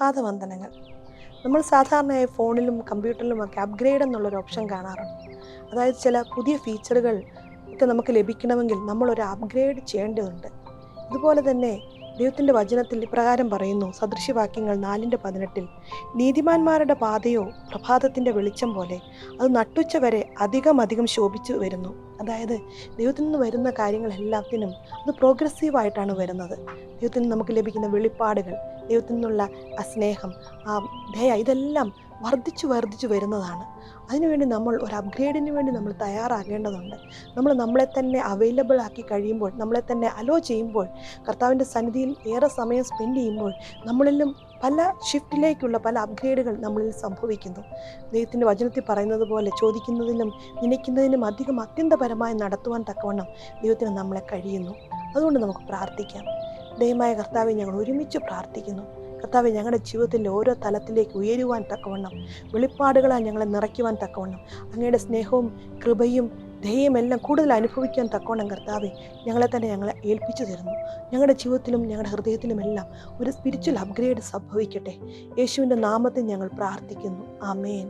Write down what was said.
പ്രഭാതവന്ദനങ്ങൾ. നമ്മൾ സാധാരണയായി ഫോണിലും കമ്പ്യൂട്ടറിലുമൊക്കെ അപ്ഗ്രേഡ് എന്നുള്ളൊരു ഓപ്ഷൻ കാണാറുണ്ട്. അതായത് ചില പുതിയ ഫീച്ചറുകൾ ഒക്കെ നമുക്ക് ലഭിക്കണമെങ്കിൽ നമ്മളൊരു അപ്ഗ്രേഡ് ചെയ്യേണ്ടതുണ്ട്. ഇതുപോലെ തന്നെ ദൈവത്തിൻ്റെ വചനത്തിൽ ഇപ്രകാരം പറയുന്നു, സദൃശവാക്യങ്ങൾ 4:18, നീതിമാന്മാരുടെ പാതയോ പ്രഭാതത്തിൻ്റെ വെളിച്ചം പോലെ, അത് നട്ടുച്ച വരെ അധികം ശോഭിച്ചു വരുന്നു. അതായത് ദൈവത്തിൽ നിന്ന് വരുന്ന കാര്യങ്ങളെല്ലാത്തിനും അത് പ്രോഗ്രസീവായിട്ടാണ് വരുന്നത്. ദൈവത്തിൽ നിന്ന് നമുക്ക് ലഭിക്കുന്ന വെളിപ്പാടുകൾ, ദൈവത്തിൽ നിന്നുള്ള ആ സ്നേഹം, ആ ദയ, ഇതെല്ലാം വർദ്ധിച്ചു വരുന്നതാണ്. അതിനുവേണ്ടി നമ്മൾ ഒരു അപ്ഗ്രേഡിന് വേണ്ടി നമ്മൾ തയ്യാറാകേണ്ടതുണ്ട്. നമ്മളെ തന്നെ അവൈലബിൾ ആക്കി കഴിയുമ്പോൾ, നമ്മളെ തന്നെ അലോ ചെയ്യുമ്പോൾ, കർത്താവിൻ്റെ സന്നിധിയിൽ ഏറെ സമയം സ്പെൻഡ് ചെയ്യുമ്പോൾ നമ്മളിലും പല ഷിഫ്റ്റിലേക്കുള്ള പല അപ്ഗ്രേഡുകൾ നമ്മളിൽ സംഭവിക്കുന്നു. ദൈവത്തിൻ്റെ വചനത്തിൽ പറയുന്നത് പോലെ ചോദിക്കുന്നതിനും നനയ്ക്കുന്നതിനും അത്യന്തപരമായി നടത്തുവാൻ തക്കവണ്ണം ദൈവത്തിന് നമ്മളെ കഴിയുന്നു. അതുകൊണ്ട് നമുക്ക് പ്രാർത്ഥിക്കാം. ദൈവമായ കർത്താവെ, ഞങ്ങൾ ഒരുമിച്ച് പ്രാർത്ഥിക്കുന്നു. കർത്താവെ, ഞങ്ങളുടെ ജീവിതത്തിൻ്റെ ഓരോ തലത്തിലേക്ക് ഉയരുവാൻ തക്കവണ്ണം, വെളിപ്പാടുകളാൽ ഞങ്ങളെ നിറയ്ക്കുവാൻ തക്കവണ്ണം, അങ്ങയുടെ സ്നേഹവും കൃപയും ദയയും എല്ലാം കൂടുതൽ അനുഭവിക്കാൻ തക്കവണ്ണം കർത്താവെ, ഞങ്ങളെ ഏൽപ്പിച്ചു തരുന്നു. ഞങ്ങളുടെ ജീവിതത്തിലും ഞങ്ങളുടെ ഹൃദയത്തിലുമെല്ലാം ഒരു സ്പിരിച്വൽ അപ്ഗ്രേഡ് സംഭവിക്കട്ടെ. യേശുവിൻ്റെ നാമത്തിൽ ഞങ്ങൾ പ്രാർത്ഥിക്കുന്നു. ആമേൻ.